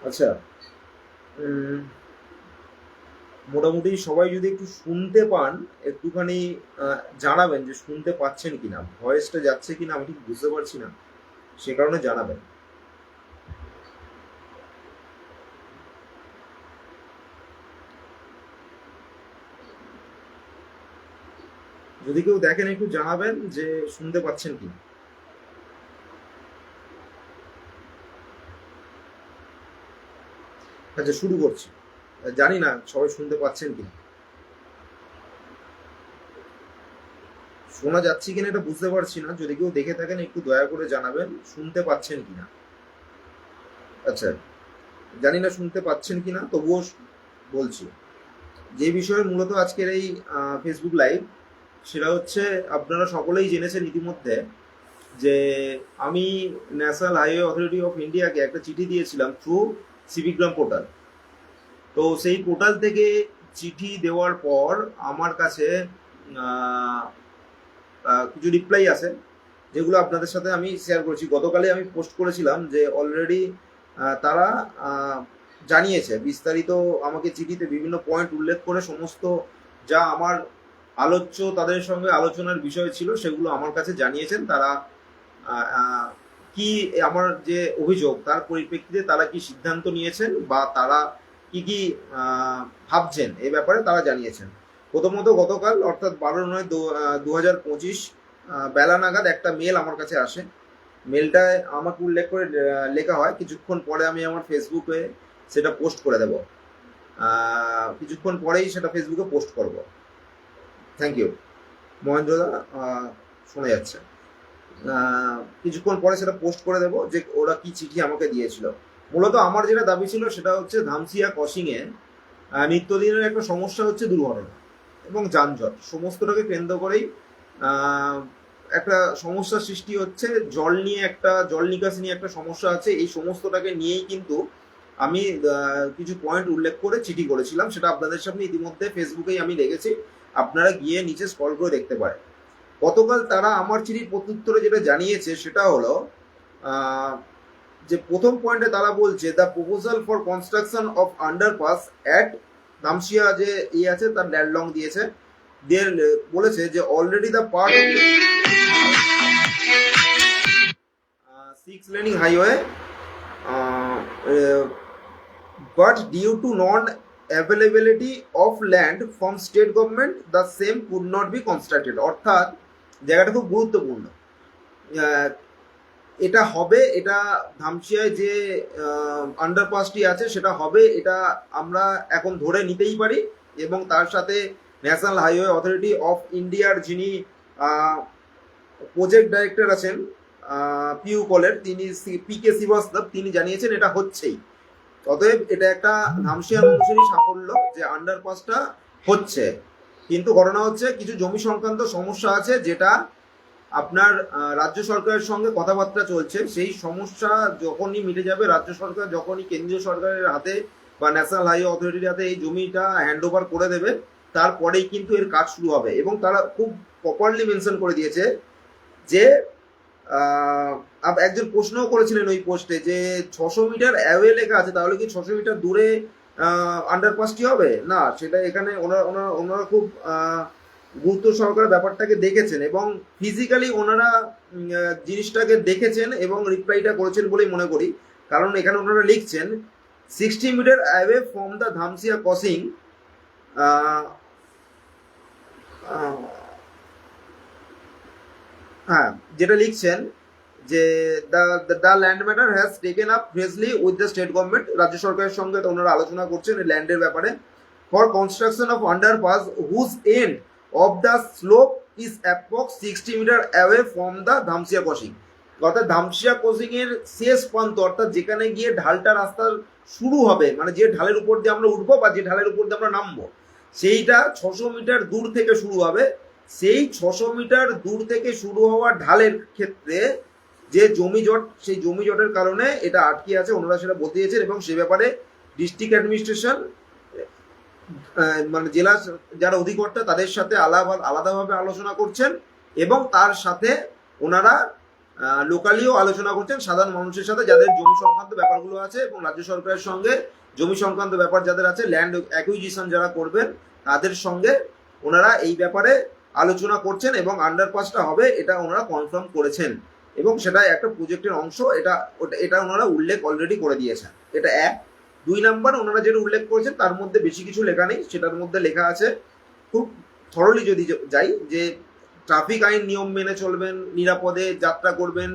আচ্ছা, মোটামুটি সবাই যদি একটু শুনতে পান, একটুখানি জানাবেন যে শুনতে পাচ্ছেন কিনা, ভয়েসটা যাচ্ছে কিনা আমি ঠিক বুঝতে পারছি না, সে কারণে জানাবেন। যদি কেউ দেখেন একটু জানাবেন যে শুনতে পাচ্ছেন কিনা। আচ্ছা, শুরু করছি। জানি না সবাই শুনতে পাচ্ছেন কিনা, শোনা যাচ্ছে কিনা এটা বুঝতে পারছি না। যদি কেউ দেখে থাকেন একটু দয়া করে জানাবেন শুনতে পাচ্ছেন কিনা। আচ্ছা, জানি না শুনতে পাচ্ছেন কিনা, তবুও বলছি। যে বিষয়ে মূলত আজকের এই ফেসবুক লাইভ, সেটা হচ্ছে আপনারা সকলেই জেনেছেন ইতিমধ্যে যে আমি ন্যাশনাল হাইওয়ে অথরিটি অফ ইন্ডিয়াকে একটা চিঠি দিয়েছিলাম থ্রু সিভিগ্রাম পোর্টাল। তো সেই পোর্টাল থেকে চিঠি দেওয়ার পর আমার কাছে আহ, কিছু রিপ্লাই আছে, যেগুলো আপনাদের সাথে আমি শেয়ার করেছি। গতকালে আমি পোস্ট করেছিলাম যে অলরেডি তারা জানিয়েছে বিস্তারিত, আমাকে চিঠিতে বিভিন্ন পয়েন্ট উল্লেখ করে সমস্ত যা আমার আলোচ্য তাদের সঙ্গে আলোচনার বিষয় ছিল সেগুলো আমার কাছে জানিয়েছেন তারা। আহ, আহ, কি আমার যে অভিযোগ তার পরিপ্রেক্ষিতে তারা কি সিদ্ধান্ত নিয়েছেন বা তারা কি কি ভাবছেন এই ব্যাপারে তারা জানিয়েছেন। প্রথমত গতকাল অর্থাৎ 12/9/2025 বেলা নাগাদ একটা মেল আমার কাছে আসে। মেলটায় আমাকে উল্লেখ করে লেখা হয়, কিছুক্ষণ পরে আমি আমার ফেসবুকে সেটা পোস্ট করে দেব। কিছুক্ষণ পরেই সেটা ফেসবুকে পোস্ট করব। থ্যাংক ইউ মহেন্দ্রদা, শোনা যাচ্ছে। কিছুক্ষণ পরে সেটা পোস্ট করে দেবো যে ওরা কি চিঠি আমাকে দিয়েছিল। মূলত আমার যেটা দাবি ছিল সেটা হচ্ছে ধামসিয়া ক্রসিংয়ে নিত্যদিনের একটা সমস্যা হচ্ছে দুর্ঘটনা এবং যানজট, সমস্তটাকে কেন্দ্র করেই একটা সমস্যার সৃষ্টি হচ্ছে। জল নিয়ে একটা, জল নিকাশি নিয়ে একটা সমস্যা আছে। এই সমস্তটাকে নিয়েই কিন্তু আমি কিছু পয়েন্ট উল্লেখ করে চিঠি করেছিলাম, সেটা আপনাদের সামনে ইতিমধ্যে ফেসবুকেই আমি রেখেছি, আপনারা গিয়ে নিচে স্ক্রল করে দেখতে পারেন। গতকাল তারা আমার চিঠির প্রত্যুত্তরে যেটা জানিয়েছে সেটা হলো যে প্রথম পয়েন্টে তারা বলছে the proposal for construction of underpass at Dhamsia যে আছে তার ল্যান্ড লং দিয়েছে, দিয়ে বলেছে যে already the part of 6 laning highway, but due to non availability of land from state government the same could not be constructed। অর্থাৎ জায়গাটা খুব গুরুত্বপূর্ণ। আহ, এটা হবে, এটা ধামসিয়ায় যে আন্ডারপাসটি আছে সেটা হবে, এটা আমরা এখন ধরে নিতেই পারি। এবং তার সাথে ন্যাশনাল হাইওয়ে অথরিটি অফ ইন্ডিয়ার যিনি প্রজেক্ট ডাইরেক্টর আছেন পিউ কলের, তিনি PK শ্রীবাস্তব, তিনি জানিয়েছেন এটা হচ্ছেই। অতএব এটা একটা ধামসিয়া মানুষেরই সাফল্য যে আন্ডারপাসটা হচ্ছে। কিন্তু ঘটনা হচ্ছে কিছু জমি সংক্রান্ত সমস্যা আছে, যেটা আপনার রাজ্য সরকারের সঙ্গে কথাবার্তা চলছে। সেই সমস্যা যখনই মিটে যাবে, রাজ্য সরকার যখনই কেন্দ্রীয় সরকারের হাতে বা ন্যাশনাল হাইওয়ে অথরিটির হাতে এই জমিটা হ্যান্ড ওভার করে দেবে, তারপরেই কিন্তু এর কাজ শুরু হবে। এবং তারা খুব প্রপারলি মেনশন করে দিয়েছে যে একজন প্রশ্নও করেছিলেন ওই পোস্টে যে 600 মিটার অ্যাওয়ে লেখা আছে, তাহলে কি 600 মিটার দূরে আন্ডারপাসটি হবে না? সেটা এখানে ওনারা খুব গুরুত্ব সহকারে ব্যাপারটাকে দেখেছেন এবং ফিজিক্যালি ওনারা জিনিসটাকে দেখেছেন এবং রিপ্লাইটা করেছেন বলেই মনে করি। কারণ এখানে ওনারা লিখছেন 60 metre away from the Dhamsia crossing, হ্যাঁ, যেটা লিখছেন যে the land matter has taken up freshly with the state government, রাজ্য সরকারের সঙ্গে ওনারা আলোচনা করছেন এই ল্যান্ডের ব্যাপারে, for construction of underpass whose end of the slope is approx 60 metre away from the Dhamsia crossing. অর্থাৎ ধামসিয়া ক্রসিং এর শেষ প্রান্ত, অর্থাৎ যেখানে গিয়ে ঢালটা রাস্তার শুরু হবে, মানে যে ঢালের উপর দিয়ে আমরা উঠবো বা যে ঢালের উপর দিয়ে আমরা নামবো, সেইটা 600 মিটার দূর থেকে শুরু হবে। সেই 600 মিটার দূর থেকে শুরু হওয়া ঢালের ক্ষেত্রে যে জমি জট, সেই জমি জটের কারণে এটা আটকে আছে, ওনারা সেটা বলতে দিয়েছেন। এবং সে ব্যাপারে ডিস্ট্রিক্ট অ্যাডমিনিস্ট্রেশন, মানে জেলা যারা অধিকর্তা তাদের সাথে আলাদাভাবে আলোচনা করছেন এবং তার সাথে ওনারা লোকালিও আলোচনা করছেন সাধারণ মানুষের সাথে, যাদের জমি সংক্রান্ত ব্যাপারগুলো আছে এবং রাজ্য সরকারের সঙ্গে জমি সংক্রান্ত ব্যাপার যাদের আছে, ল্যান্ড অ্যাকুইজিশন যারা করবেন তাদের সঙ্গে ওনারা এই ব্যাপারে আলোচনা করছেন এবং আন্ডারপাসটা হবে এটা ওনারা কনফার্ম করেছেন এবং সেটা একটা প্রজেক্টের অংশ। এটা ওনারা উল্লেখ অলরেডি করে দিয়েছেন। এটা এক। 2 নাম্বার, ওনারা যেটা উল্লেখ করেছেন তার মধ্যে বেশি কিছু লেখা নেই, সেটার মধ্যে লেখা আছে খুব থরলি যদি যাই, যে ট্রাফিক আইন নিয়ম মেনে চলবেন, নিরাপদে যাত্রা করবেন,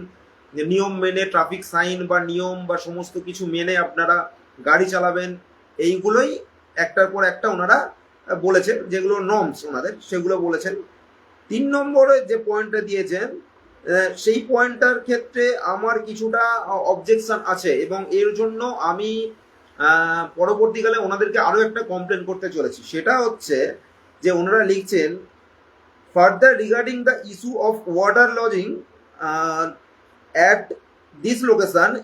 নিয়ম মেনে ট্রাফিক সাইন বা নিয়ম বা সমস্ত কিছু মেনে আপনারা গাড়ি চালাবেন, এইগুলোই একটার পর একটা ওনারা বলেছেন, যেগুলো নর্মস ওনাদের সেগুলো বলেছেন। 3 নম্বরে যে পয়েন্টটা দিয়েছেন সেই পয়েন্টটার ক্ষেত্রে আমার কিছুটা অবজেকশন আছে এবং এর জন্য আমি পরবর্তীকালে ওনাদেরকে আরো একটা কমপ্লেন করতে চলেছি। সেটা হচ্ছে যে ওনারা লিখছেন, further regarding the issue of water lodging at this location,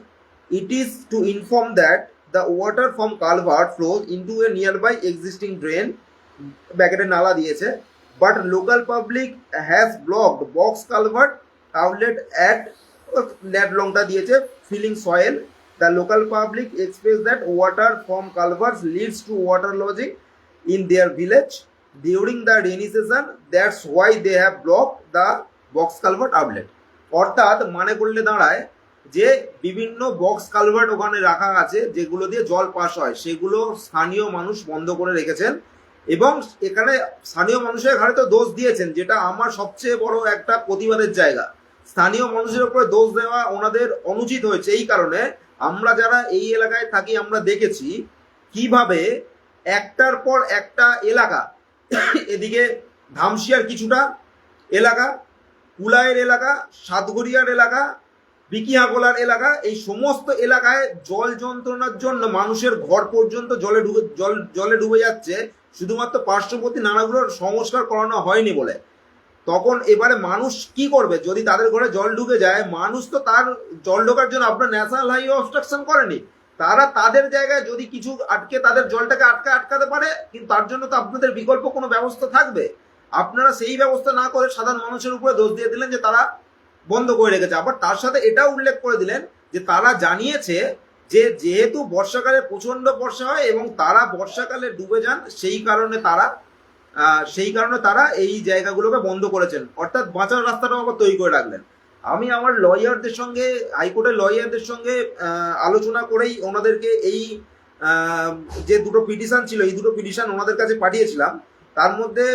it is to inform that the water from culvert flows into a nearby existing drain, ব্যাকেটে নালা দিয়েছে, but local public has blocked box culvert outlet at that longটা দিয়েছে filling soil. The local public expressed that water from culverts leads to water lodging in their village during the rainy season. That's why they have blocked the box culvert outlet. অর্থাৎ মানে করলে দাঁড়ায় যে বিভিন্ন box culvert ওখানে রাখা আছে যেগুলো দিয়ে জল পাস হয়, সেগুলো স্থানীয় মানুষ বন্ধ করে রেখেছেন এবং এখানে স্থানীয় মানুষের ঘাড়ে তো দোষ দিয়েছেন, যেটা আমার সবচেয়ে বড় একটা প্রতিবাদের জায়গা। স্থানীয় মানুষের উপরে দোষ দেওয়া ওনাদের অনুচিত হয়েছে। এই কারণে আমরা যারা এই এলাকায় থাকি আমরা দেখেছি কিভাবে একটার পর একটা এলাকা, এদিকে ধামসিয়ার কিছুটা এলাকা, কুলাইয়ের এলাকা, সাতগড়িয়ার এলাকা, বিকিহাগোলার এলাকা, এই সমস্ত এলাকায় জল যন্ত্রণার জন্য মানুষের ঘর পর্যন্ত জলে ডুবে যাচ্ছে, শুধুমাত্র পার্শ্ববর্তী নালাগুলোর সংস্কার করানো হয়নি বলে। তখন এবারে মানুষ কি করবে? যদি তাদের ঘরে জল ঢুকে যায়, মানুষ তো তার জল ঢোকার জন্য আপনার ন্যাশনাল হাইওয়ে অবস্ট্রাকশন করেনি, তারা তাদের জায়গায় যদি কিছু আটকে তাদের জলটাকে আটকাতে পারে, কিন্তু তার জন্য তো আপনাদের বিকল্প কোনো ব্যবস্থা থাকবে। আপনারা সেই ব্যবস্থা না করে সাধারণ মানুষের উপরে দোষ দিয়ে দিলেন যে তারা বন্ধ করে রেখেছে। আবার তার সাথে এটাও উল্লেখ করে দিলেন যে তারা জানিয়েছে যে যেহেতু বর্ষাকালে প্রচন্ড বর্ষা হয় এবং তারা বর্ষাকালে ডুবে যান, সেই কারণে তারা এই জায়গাগুলোকে বন্ধ করেছেন, অর্থাৎ বাঁচার রাস্তাটাও আবার তৈরি করে রাখলেন। আমি আমার লয়ারদের সঙ্গে, হাইকোর্টের লয়ারদের সঙ্গে আলোচনা করেই ওনাদেরকে এই যে দুটো পিটিশন ছিল, এই দুটো পিটিশন ওনাদের কাছে পাঠিয়েছিলাম। তার মধ্যে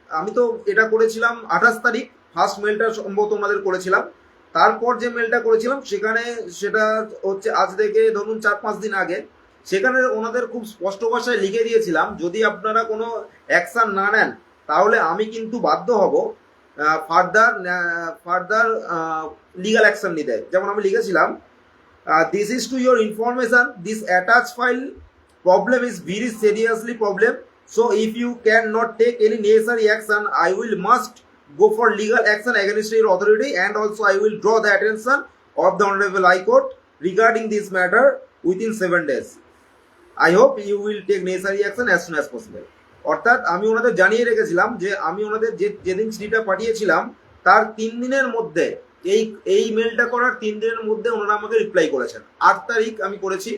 আমি তো এটা করেছিলাম 28 তারিখ, ফার্স্ট মেলটা সম্ভবত ওনাদের করেছিলাম। তারপর যে মেলটা করেছিলাম সেটা হচ্ছে আজ থেকে ধরুন 4-5 দিন আগে। সেখানে ওনাদের খুব স্পষ্ট ভাষায় লিখে দিয়েছিলাম, যদি আপনারা কোনো অ্যাকশন না নেন তাহলে আমি কিন্তু বাধ্য হব ফার্দার লিগাল অ্যাকশন নিতে। যেমন আমি লিখেছিলাম, this is to your information, this attach file problem is very seriously problem, so if you cannot take any necessary action, I will must go for legal action against your authority, and also I will draw the attention of the Honorable High Court regarding this matter within 7 days. I hope you will take necessary action as soon as possible. অর্থাৎ আমি ওনাদের জানিয়ে রেখেছিলাম যে আমি ওনাদের যেদিন চিঠিটা পাঠিয়েছিলাম তার 3 দিনের মধ্যে, এই মেলটা করার 3 দিনের মধ্যে ওনারা আমাকে রিপ্লাই করেছেন। 8 তারিখ আমি করেছি,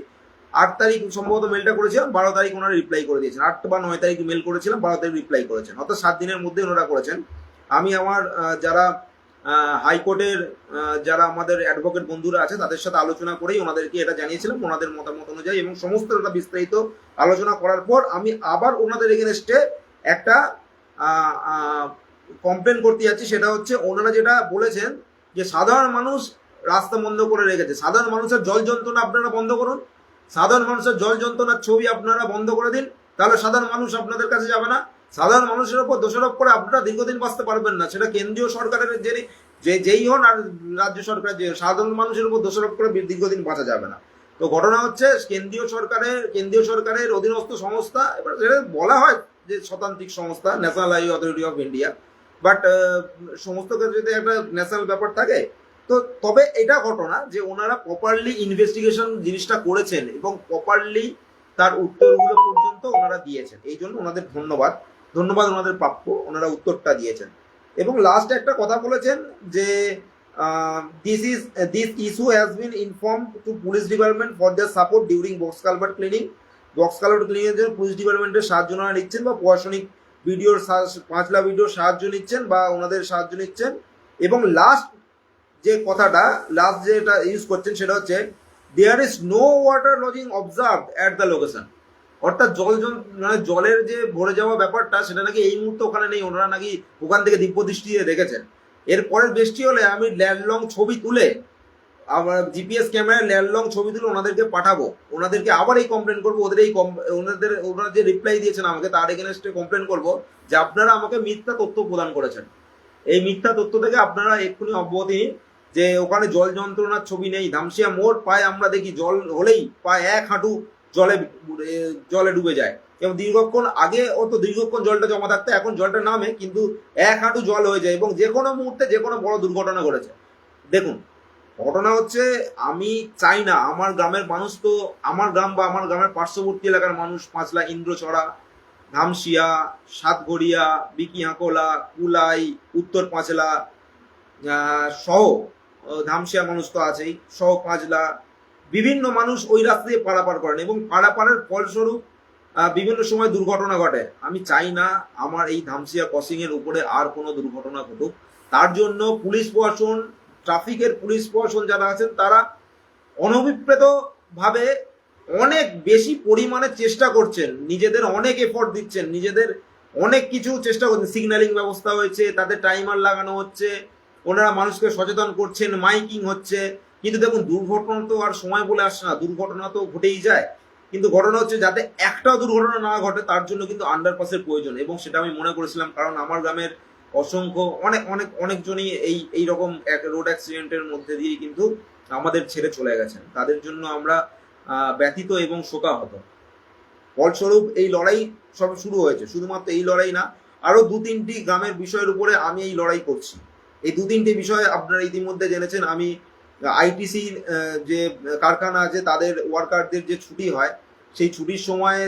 8 তারিখ সম্ভবত মেলটা করেছিলাম, 12 তারিখ ওনারা রিপ্লাই করে দিয়েছেন। 8 বা 9 তারিখ মেল করেছিলাম, 12 তারিখ রিপ্লাই করেছেন, অর্থাৎ 7 দিনের মধ্যে ওনারা করেছেন। আমি আমার যারা হাইকোর্টের যারা আমাদের অ্যাডভোকেট বন্ধুরা আছে তাদের সাথে আলোচনা করেই ওনাদেরকে এটা জানিয়েছিলাম ওনাদের মতামত অনুযায়ী, এবং সমস্ত এটা বিস্তারিত আলোচনা করার পর আমি আবার ওনাদের এগেনস্টে একটা কমপ্লেন করতে যাচ্ছি। সেটা হচ্ছে ওনারা যেটা বলেছেন যে সাধারণ মানুষ রাস্তা বন্ধ করে রেখেছে, সাধারণ মানুষের জল যন্ত্রণা আপনারা বন্ধ করুন, সাধারণ মানুষের জল যন্ত্রণার ছবি আপনারা বন্ধ করে দিন, তাহলে সাধারণ মানুষ আপনাদের কাছে যাবে না। সাধারণ মানুষের উপর দোষারোপ করে আপনারা দীর্ঘদিন বাঁচতে পারবেন না, সেটা কেন্দ্রীয় সরকারের যেই হন আর রাজ্য সরকার, যে সাধারণ মানুষের উপর দোষারোপ করে দীর্ঘদিন বাঁচা যাবে না। তো ঘটনা হচ্ছে কেন্দ্রীয় সরকারের অধীনস্থ সংস্থা, এবার বলা হয় যে শতান্ত্রিক সংস্থা, national highway authority of India, but সমস্ত ক্ষেত্রে যদি একটা ন্যাশনাল ব্যাপার থাকে তো তবে এটা ঘটনা যে ওনারা প্রপারলি ইনভেস্টিগেশন জিনিসটা করেছেন এবং প্রপারলি তার উত্তরগুলো পর্যন্ত ওনারা দিয়েছেন। এই জন্য ওনাদের ধন্যবাদ ওনাদের প্রাপ্য, ওনারা উত্তরটা দিয়েছেন। এবং লাস্ট একটা কথা বলেছেন যে This issue has been informed to police department for their support during box culvert cleaning. Box culvert cleaning এর জন্য পুলিশ ডিপার্টমেন্টের সাহায্য ওনারা নিচ্ছেন বা প্রশাসনিক ভিডিওর পাঁচলা ভিডিওর সাহায্য নিচ্ছেন বা ওনাদের সাহায্য নিচ্ছেন। এবং লাস্ট যে কথাটা লাস্ট যেটা ইউজ করছেন সেটা হচ্ছে there is no waterlogging observe at the location. অর্থাৎ মানে জলের যে ভরে যাওয়া ব্যাপারটা সেটা নাকি এই মুহূর্তে ওখানে নেই, ওনারা নাকি ওখান থেকে দিব্য দৃষ্টি দিয়ে দেখেছেন। এর পরের বৃষ্টি হলে আমি ল্যান্ডলং ছবি তুলে আমার জিপিএস ক্যামেরায় ল্যান্ডলং ছবি তুলে ওনাদেরকে পাঠাবো, ওনাদেরকে আবার এই কমপ্লেন করবো, ওনারা যে রিপ্লাই দিয়েছেন আমাকে তার এগেনস্টে কমপ্লেন করবো যে আপনারা আমাকে মিথ্যা তথ্য প্রদান করেছেন। এই মিথ্যা তথ্য থেকে আপনারা এক্ষুনি অব্যাহতি নিন যে ওখানে জল যন্ত্রণার ছবি নেই। ধামসিয়া মোড় প্রায় আমরা দেখি জল হলেই প্রায় 1 হাঁটু জলে ডুবে যায় এবং দীর্ঘক্ষণ আগে অত দীর্ঘক্ষণ জলটা জমা থাকতো, এখন জলটা নামে কিন্তু 1 হাঁটু জল হয়ে যায় এবং যে কোনো মুহূর্তে যে কোনো বড় দুর্ঘটনা ঘটেছে। দেখুন ঘটনা হচ্ছে আমি চাই না আমার গ্রামের মানুষ, তো আমার গ্রাম বা আমার গ্রামের পার্শ্ববর্তী এলাকার মানুষ পাঁচলা, ইন্দ্রচড়া, ধামসিয়া, সাতঘড়িয়া, বিকিহাকোলা, কুলাই, উত্তর পাঁচলা সহ ধামসিয়া মানুষ তো আছেই, সহ পাঁচলা বিভিন্ন মানুষ ওই রাস্তা দিয়ে পারাপার করেন এবং পারাপারের ফলস্বরূপ বিভিন্ন সময় দুর্ঘটনা ঘটে। আমি চাই না আমার এই ধামসিয়া ক্রসিং এর উপরে আর কোনো দুর্ঘটনা ঘটুক। তার জন্য পুলিশ প্রশাসন, ট্রাফিকের পুলিশ প্রশাসন যারা আছেন তারা অনভিপ্রেত ভাবে অনেক বেশি পরিমাণে চেষ্টা করছেন, নিজেদের অনেক এফোর্ট দিচ্ছেন, নিজেদের অনেক কিছু চেষ্টা করছেন। সিগন্যালিং ব্যবস্থা হয়েছে, তাদের টাইমার লাগানো হচ্ছে, ওনারা মানুষকে সচেতন করছেন, মাইকিং হচ্ছে। কিন্তু দেখুন দুর্ঘটনা তো আর সময় বলে আসছে না, দুর্ঘটনা তো ঘটেই যায়। কিন্তু ঘটনা হচ্ছে যাতে একটাও দুর্ঘটনা না ঘটে তার জন্য কিন্তু আন্ডারপাসের প্রয়োজন এবং সেটা আমি মনে করেছিলাম, কারণ আমার গ্রামের অসংখ্য অনেকজনই এই রকম এক রোড অ্যাক্সিডেন্টের মধ্যে দিয়ে কিন্তু আমাদের ছেড়ে চলে গেছেন। তাদের জন্য আমরা ব্যথিত এবং শোকাহত। ফলস্বরূপ এই লড়াই সব শুরু হয়েছে, শুধুমাত্র এই লড়াই না, আরো 2-3টি গ্রামের বিষয়ের উপরে আমি এই লড়াই করছি। এই 2-3টি বিষয় আপনারা ইতিমধ্যে জেনেছেন। আমি আইটিসি যে কারখানা আছে তাদের ওয়ার্কারদের যে ছুটি হয় সেই ছুটির সময়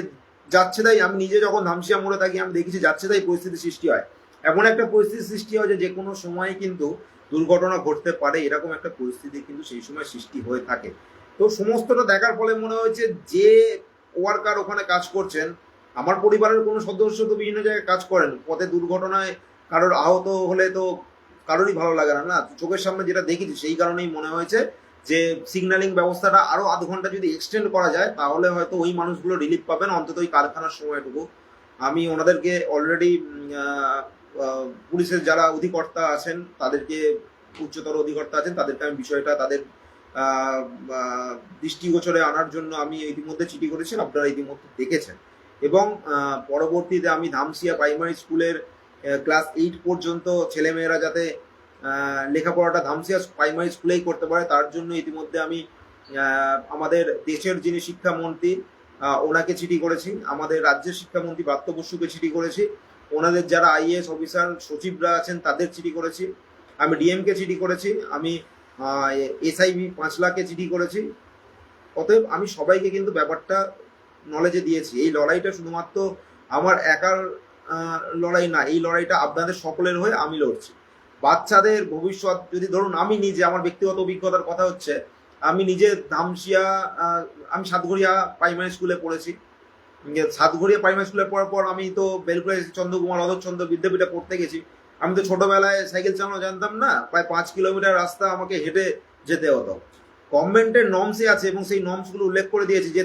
যাচ্ছে তাই আমি নিজে যখন ধামসিয়া মোড়ে থাকি আমি দেখেছি যাচ্ছে তাই পরিস্থিতি সৃষ্টি হয়। এমন একটা পরিস্থিতি সৃষ্টি হয় যে কোনো সময় কিন্তু দুর্ঘটনা ঘটতে পারে, এরকম একটা পরিস্থিতি কিন্তু সেই সময় সৃষ্টি হয়ে থাকে। তো সমস্তটা দেখার ফলে মনে হয়েছে যে ওয়ার্কার ওখানে কাজ করছেন, আমার পরিবারের কোনো সদস্য তো বিভিন্ন জায়গায় কাজ করেন, পথে দুর্ঘটনায় কারোর আহত হলে তো কারোরই ভালো লাগে না, না? চোখের সামনে যেটা দেখেছি সেই কারণেই মনে হয়েছে যে সিগন্যালিং ব্যবস্থাটা আরো আধ ঘন্টা যদি এক্সটেন্ড করা যায় তাহলে হয়তো ওই মানুষগুলো রিলিফ পাবেন, অন্তত ওই কারখানার সময়টুকু। আমি ওনাদেরকে অলরেডি পুলিশের যারা অধিকর্তা আছেন তাদেরকে, উচ্চতর অধিকর্তা আছেন তাদেরকে আমি বিষয়টা তাদের দৃষ্টিগোচরে আনার জন্য আমি ইতিমধ্যে চিঠি করেছি, আপনারা ইতিমধ্যে দেখেছেন। এবং পরবর্তীতে আমি ধামসিয়া প্রাইমারি স্কুলের ক্লাস 8 পর্যন্ত ছেলেমেয়েরা যাতে লেখাপড়াটা ধামসিয়া প্রাইমারি স্কুলেই করতে পারে তার জন্য ইতিমধ্যে আমি আমাদের দেশের যিনি শিক্ষামন্ত্রী ওনাকে চিঠি করেছি, আমাদের রাজ্যের শিক্ষামন্ত্রী ব্রাত্য বসুকে চিঠি করেছি, ওনাদের যারা আইএএস অফিসার সচিবরা আছেন তাদের চিঠি করেছি, আমি ডিএমকে চিঠি করেছি, আমি এসআইবি পাঁচলাকে চিঠি করেছি। অতএব আমি সবাইকে কিন্তু ব্যাপারটা নলেজে দিয়েছি। এই লড়াইটা শুধুমাত্র আমার একার লড়াই না, এই লড়াইটা আপনাদের সকলের হয়ে আমি লড়ছি। বাচ্চাদের ভবিষ্যৎ যদি ধরুন, আমি নিজে আমার ব্যক্তিগত অভিজ্ঞতার কথা হচ্ছে, আমি নিজে ধামসিয়া আমি সাতঘড়িয়া প্রাইমারি স্কুলে পড়েছি। সাতঘড়িয়া প্রাইমারি স্কুলে পড়ার পর আমি তো বেলকুড়া চন্দ্রকুমার অধরচন্দ্র বিদ্যাপীঠে পড়তে গেছি। আমি তো ছোটবেলায় সাইকেল চালানো জানতাম না, প্রায় 5 কিলোমিটার রাস্তা আমাকে হেঁটে যেতে হতো। গভর্নমেন্টের নর্মসে আছে এবং সেই নর্মসগুলো উল্লেখ করে দিয়েছে যে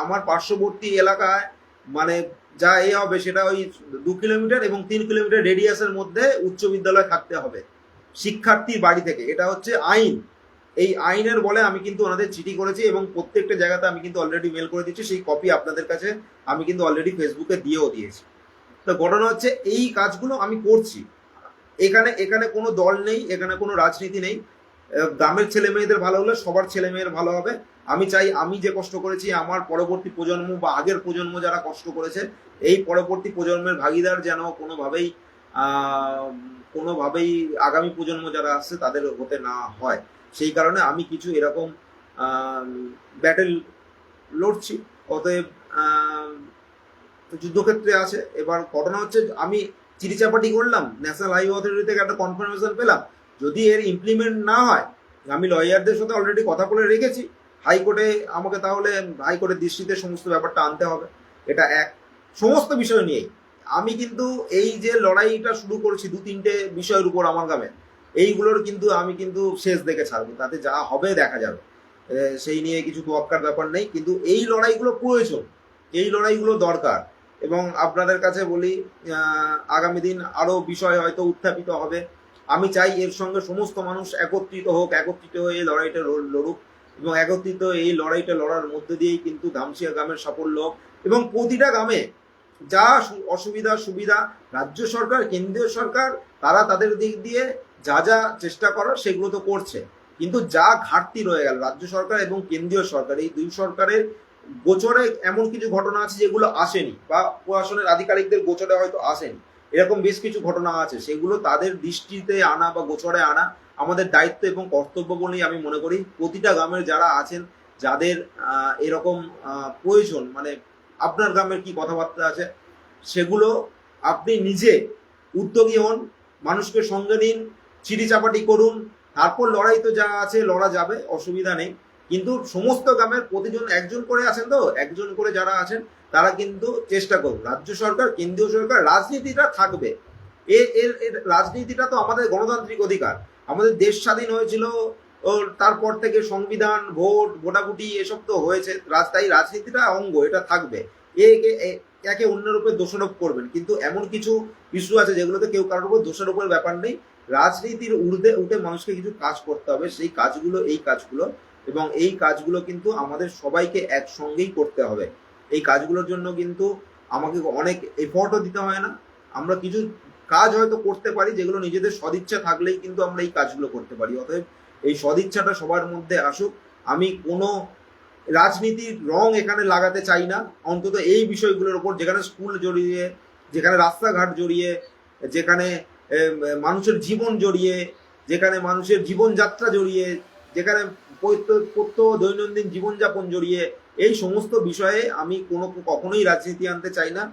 আমার পার্শ্ববর্তী এলাকায় মানে যা হবে সেটা ওই 2 কিলোমিটার এবং 3 কিলোমিটার রেডিয়াসের মধ্যে উচ্চ বিদ্যালয় থাকতে হবে শিক্ষার্থীর বাড়ি থেকে। এটা হচ্ছে আইন। এই আইনের বলে আমি কিন্তু ওনাদের চিঠি করেছি এবং প্রত্যেকটা জায়গাতে আমি কিন্তু অলরেডি মেল করে দিচ্ছি, সেই কপি আপনাদের কাছে আমি কিন্তু অলরেডি ফেসবুকে দিয়েও দিয়েছি। তো ঘটনা হচ্ছে এই কাজগুলো আমি করছি। এখানে কোনো দল নেই, এখানে কোনো রাজনীতি নেই। গ্রামের ছেলে মেয়েদের ভালো হলে সবার ছেলে মেয়ের ভালো হবে। আমি চাই আমি যে কষ্ট করেছি আমার পরবর্তী প্রজন্ম বা আগের প্রজন্ম যারা কষ্ট করেছে এই পরবর্তী প্রজন্মের ভাগিদার যেন কোনোভাবেই আগামী প্রজন্ম যারা আসছে তাদের হতে না হয়, সেই কারণে আমি কিছু এরকম ব্যাটেল লড়ছি। অতএব যুদ্ধক্ষেত্রে আছে। এবার ঘটনা হচ্ছে আমি চিঠিচাপাটি করলাম, ন্যাশনাল হাইওয়ে অথরিটি থেকে একটা কনফার্মেশন পেলাম, যদি এর ইমপ্লিমেন্ট না হয়, আমি লয়ারদের সাথে অলরেডি কথা বলে রেখেছি, হাইকোর্টে আমাকে তাহলে হাইকোর্টের দৃষ্টিতে সমস্ত ব্যাপারটা আনতে হবে। এটা এক, সমস্ত বিষয় নিয়েই আমি কিন্তু এই যে লড়াইটা শুরু করেছি 2-3টে বিষয়ের উপর আমার গ্রামে, এইগুলোর কিন্তু আমি কিন্তু শেষ দেখে ছাড়বো, তাতে যা হবে দেখা যাবে, সেই নিয়ে কিছু তোয়াক্কার ব্যাপার নেই। কিন্তু এই লড়াইগুলো প্রয়োজন, এই লড়াইগুলো দরকার। এবং আপনাদের কাছে বলি, আগামী দিন আরো বিষয় হয়তো উত্থাপিত হবে। আমি চাই এর সঙ্গে সমস্ত মানুষ একত্রিত হোক, একত্রিত হয়ে এই লড়াইটা লড়ুক, এবং একত্রিত এই লড়াইটা লড়ার মধ্যে দিয়েই কিন্তু ধামসিয়া গ্রামের সাফল্য হোক। এবং প্রতিটা গ্রামে যা অসুবিধা সুবিধা, রাজ্য সরকার কেন্দ্রীয় সরকার তারা তাদের দিক দিয়ে যা যা চেষ্টা করার সেগুলো তো করছে, কিন্তু যা ঘাটতি রয়ে গেল রাজ্য সরকার এবং কেন্দ্রীয় সরকার, এই দুই সরকারের গোচরে এমন কিছু ঘটনা আছে যেগুলো আসেনি, বা প্রশাসনের আধিকারিকদের গোচরে হয়তো আসেনি, এরকম বেশ কিছু ঘটনা আছে, সেগুলো তাদের দৃষ্টিতে আনা বা গোচরে আনা আমাদের দায়িত্ব এবং কর্তব্য বলেই আমি মনে করি। প্রতিটা গ্রামের যারা আছেন, যাদের এরকম প্রয়োজন, মানে আপনার গ্রামের কি কথাবার্তা আছে সেগুলো আপনি নিজে উদ্যোগী হন, মানুষকে সঙ্গে নিন, চিঠি চাপাটি করুন, তারপর লড়াই তো যা আছে লড়া যাবে, অসুবিধা নেই। কিন্তু সমস্ত গ্রামের প্রতিজন একজন করে আছেন, তো একজন করে যারা আছেন তারা কিন্তু চেষ্টা করুন। রাজ্য সরকার কেন্দ্রীয় সরকার, রাজনীতিটা থাকবে, এর রাজনীতিটা তো আমাদের গণতান্ত্রিক অধিকার। আমাদের দেশ স্বাধীন হয়েছিল, তারপর থেকে সংবিধান, ভোট, ভোটাভুটি এসব তো হয়েছে, তাই রাজনীতিটা অঙ্গ, এটা থাকবে। একে অন্যের উপর দোষারোপ করবেন, কিন্তু এমন কিছু ইস্যু আছে যেগুলোতে কেউ কারোর উপর দোষারোপের ব্যাপার নেই। রাজনীতির ঊর্ধ্বে উঠে মানুষকে কিছু কাজ করতে হবে, সেই কাজগুলো এই কাজগুলো, এবং এই কাজগুলো কিন্তু আমাদের সবাইকে একসঙ্গেই করতে হবে। এই কাজগুলোর জন্য কিন্তু আমাকে অনেক এফোর্টও দিতে হয় না, আমরা কিছু কাজ হয়তো করতে পারি যেগুলো নিজেদের সদিচ্ছা থাকলেই কিন্তু আমরা এই কাজগুলো করতে পারি। অতএব এই সদিচ্ছাটা সবার মধ্যে আসুক। আমি কোনো রাজনীতির রং এখানে লাগাতে চাই না, অন্তত এই বিষয়গুলোর উপর, যেখানে স্কুল জড়িয়ে, যেখানে রাস্তাঘাট জড়িয়ে, যেখানে মানুষের জীবন জড়িয়ে, যেখানে মানুষের জীবনযাত্রা জড়িয়ে, যেখানে দৈনন্দিন জীবনযাপন জড়িয়ে, এই সমস্ত বিষয়ে আমি কখনোই রাজনীতি আনতে চাই না।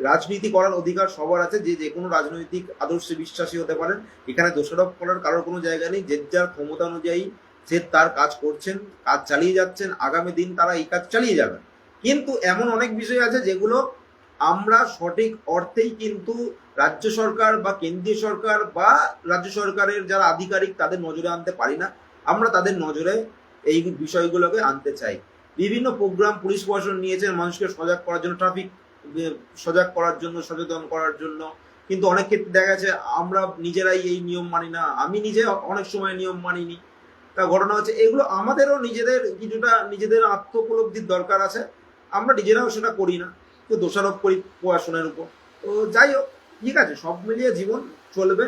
রাজনীতি করার অধিকার সবার আছে, যে কোনো রাজনৈতিক আদর্শে বিশ্বাসী হতে পারেন, এখানে দোষারোপ করার কারোর কোনো জায়গা নেই। যে যার ক্ষমতা অনুযায়ী সে তার কাজ করছেন, কাজ চালিয়ে যাচ্ছেন, আগামী দিন তারা এই কাজ চালিয়ে যাবেন। কিন্তু এমন অনেক বিষয় আছে যেগুলো আমরা সঠিক অর্থেই কিন্তু রাজ্য সরকার বা কেন্দ্রীয় সরকার বা রাজ্য সরকারের যারা আধিকারিক তাদের নজরে আনতে পারি না, আমরা তাদের নজরে এই বিষয়গুলোকে আনতে চাই। বিভিন্ন প্রোগ্রাম পুলিশ প্রশাসন নিয়েছেন মানুষকে সজাগ করার জন্য, ট্রাফিক সজাগ করার জন্য, সচেতন করার জন্য, কিন্তু অনেক ক্ষেত্রে দেখা গেছে আমরা নিজেরাই এই নিয়ম মানি না। আমি নিজে অনেক সময় নিয়ম মানিনি, তা ঘটনা হচ্ছে এগুলো আমাদেরও নিজেদের কিছুটা নিজেদের আত্মোপলব্ধির দরকার আছে, আমরা নিজেরাও সেটা করি না, তো দোষারোপ করি প্রশাসনের উপর। তো যাই হোক, ঠিক আছে, সব মিলিয়ে জীবন চলবে,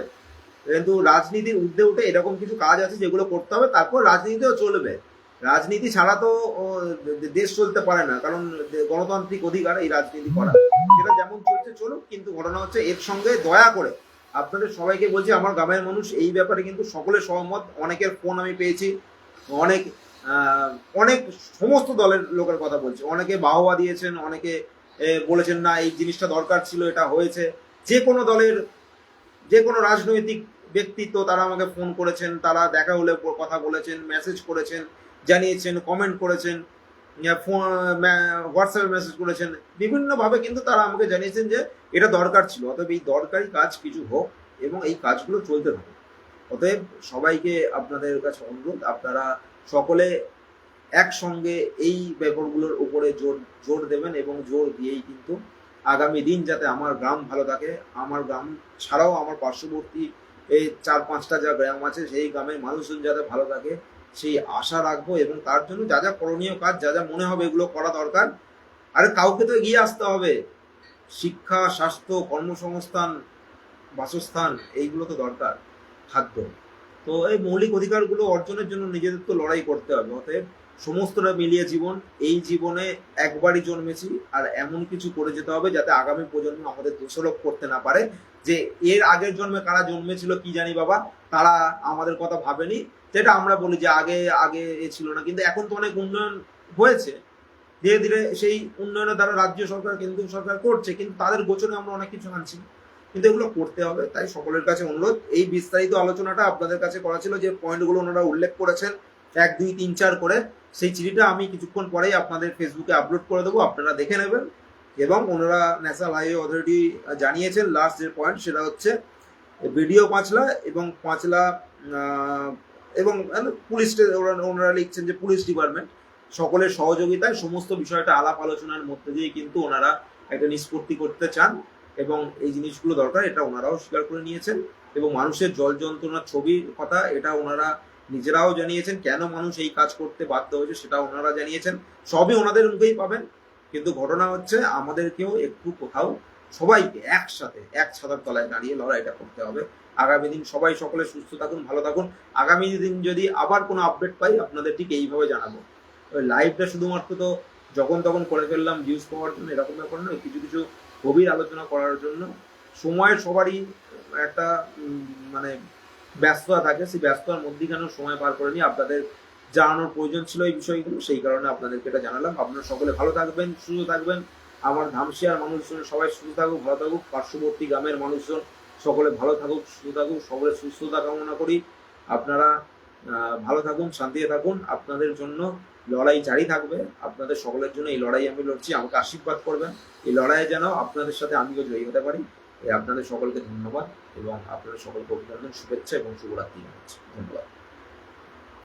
কিন্তু রাজনীতির ঊর্ধ্বে উঠে এরকম কিছু কাজ আছে যেগুলো করতে হবে, তারপর রাজনীতিও চলবে। রাজনীতি ছাড়া তো দেশ চলতে পারে না, কারণ গণতান্ত্রিক অধিকার এই রাজনীতি করা, সেটা যেমন চলছে চলুক। কিন্তু ঘটনা হচ্ছে এর সঙ্গে দয়া করে আপনাদের সবাইকে বলছি, আমার গ্রামের মানুষ এই ব্যাপারে কিন্তু সকলে সহমত। অনেকের ফোন আমি পেয়েছি, অনেক অনেক সমস্ত দলের লোকের কথা বলছে, অনেকে বাহবা দিয়েছেন, অনেকে বলেছেন না এই জিনিসটা দরকার ছিল, এটা হয়েছে। যে কোনো দলের যে কোনো রাজনৈতিক ব্যক্তিত্ব তারা আমাকে ফোন করেছেন, তারা দেখা হলে কথা বলেছেন, মেসেজ করেছেন, জানিয়েছেন, কমেন্ট করেছেন, হোয়াটসঅ্যাপে মেসেজ করেছেন, বিভিন্নভাবে কিন্তু তারা আমাকে জানিয়েছেন যে এটা দরকার ছিল। অতএব এই দরকারি কাজ কিছু হোক এবং এই কাজগুলো চলতে থাকে। অতএব সবাইকে আপনাদের কাছে অনুরোধ, আপনারা সকলে একসঙ্গে এই ব্যাপারগুলোর উপরে জোর দেবেন, এবং জোর দিয়েই কিন্তু আগামী দিন যাতে আমার গ্রাম ভালো থাকে, আমার গ্রাম ছাড়াও আমার পার্শ্ববর্তী এই 4-5টা যা গ্রাম আছে সেই গ্রামের মানুষজন যাতে ভালো থাকে, সেই আশা রাখবো। এবং তার জন্য যা যা করণীয় কাজ, যা যা মনে হবে এগুলো করা দরকার। আরে কাউকে তো এগিয়ে আসতে হবে, শিক্ষা, স্বাস্থ্য, কর্মসংস্থান, বাসস্থান, এইগুলো তো দরকার, খাদ্য। তো এই মৌলিক অধিকারগুলো অর্জনের জন্য নিজেদের তো লড়াই করতে হবে। অতএব সমস্তটা মিলিয়ে জীবন, এই জীবনে একবারই জন্মেছি, আর এমন কিছু করে যেতে হবে যাতে আগামী প্রজন্ম আমাদের দোষারোপ করতে না পারে যে এর আগের জন্মে কারা জন্মেছিল কি জানি বাবা, তারা আমাদের কথা ভাবেনি। যেটা আমরা বলি যে আগে আগে এ ছিল না, কিন্তু এখন তো অনেক উন্নয়ন হয়েছে, ধীরে ধীরে সেই উন্নয়নের দ্বারা রাজ্য সরকার কেন্দ্রীয় সরকার করছে, কিন্তু তাদের গোচরে আমরা অনেক কিছু আনছি। কিন্তু এগুলো করতে হবে। তাই সকলের কাছে অনুরোধ, এই বিস্তারিত আলোচনাটা আপনাদের কাছে করা ছিল, যে পয়েন্টগুলো ওনারা উল্লেখ করেছেন 1 2 3 4 করে, সেই চিঠিটা আমি কিছুক্ষণ পরেই আপনাদের ফেসবুকে আপলোড করে দেবো, আপনারা দেখে নেবেন। এবং ওনারা ন্যাশনাল হাইওয়ে অথরিটি জানিয়েছেন লাস্ট যে পয়েন্ট সেটা হচ্ছে বিডিও পাঁচলা এবং পাঁচলা এবং পুলিশ, ওনারা লিখছেন যে পুলিশ ডিপার্টমেন্ট সকলের সহযোগিতায় সমস্ত বিষয়টা আলাপ আলোচনার মধ্যে দিয়ে কিন্তু ওনারা একটা নিষ্পত্তি করতে চান, এবং এই জিনিসগুলো দরকার এটা ওনারাও স্বীকার করে নিয়েছেন। এবং মানুষের জল যন্ত্রণার ছবির কথা এটা ওনারা নিজেরাও জানিয়েছেন, কেন মানুষ এই কাজ করতে বাধ্য হয়েছে সেটা ওনারা জানিয়েছেন। সবই ওনাদের মুখেই পাবেন। কিন্তু ঘটনা হচ্ছে আমাদেরকেও একটু কোথাও সবাইকে একসাথে এক ছাতার তলায় দাঁড়িয়ে লড়াইটা করতে হবে। আগামী দিন সবাই সকলে সুস্থ থাকুন, ভালো থাকুন। আগামী দিন যদি আবার কোনো আপডেট পাই আপনাদের ঠিক এইভাবে জানাবো। ওই লাইভটা শুধুমাত্র তো যখন তখন করে ফেললাম ভিউজ পাওয়ার জন্য, এরকম ব্যাপার নয়। কিছু কিছু গভীর আলোচনা করার জন্য সময়ের সবারই একটা মানে ব্যস্ততা থাকে, সেই ব্যস্ততার মধ্যেখানেও সময় পার করে নিয়ে আপনাদের জানানোর প্রয়োজন ছিল এই বিষয়গুলো, সেই কারণে আপনাদেরকে এটা জানালাম। আপনারা সকলে ভালো থাকবেন, সুস্থ থাকবেন। আমার ধামশিয়ার মানুষজন সবাই সুস্থ থাকুক, ভালো থাকুক। পার্শ্ববর্তী গ্রামের মানুষজন সকলে ভালো থাকুক, সুস্থ থাকুক। সকলের সুস্থতা কামনা করি। আপনারা ভালো থাকুন, শান্তিতে থাকুন। আপনাদের জন্য লড়াই জারি থাকবে। আপনাদের সকলের জন্য এই লড়াই আমি লড়ছি, আমাকে আশীর্বাদ করবেন। এই লড়াইয়ে যেন আপনাদের সাথে আমিও জয়ী হতে পারি। আপনাদের সকলকে ধন্যবাদ এবং আপনাদের সকলকে অভিনন্দন, শুভেচ্ছা এবং শুভরাত্রি জানাচ্ছি। ধন্যবাদ।